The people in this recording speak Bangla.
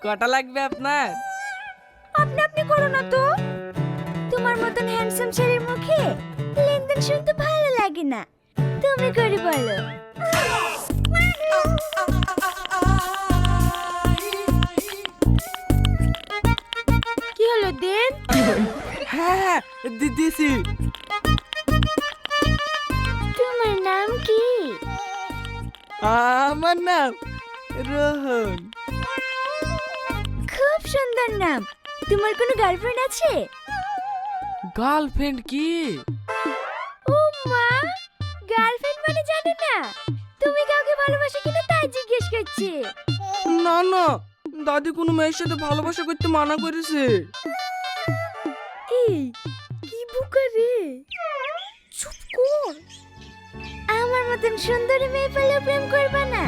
কটা লাগবে আপনার? আপনি আপনি করো না তো। তোমার মতন হ্যান্ডসাম ছেলের মুখে লেনদেন শুনতে ভালো লাগে না। তুমি করে বলো। কি হলো দেন? হ্যাঁ দিদিছি। তোমার নাম কি? আমার নাম রোহন। খুব সুন্দর নাম। তোমার কোনো গার্লফ্রেন্ড আছে? গার্লফ্রেন্ড কি? ও মা, গার্লফ্রেন্ড মানে জানো না? তুমি কাউকে ভালোবাসো কিনা তাই জিজ্ঞেস করছি। না না, দাদি কোনো মেয়ের সাথে ভালোবাসা করতে মানা করেছে। এই কি বুকা রে, চুপ কর। আমার মতন সুন্দরী মেয়ে পেলে প্রেম করবা না?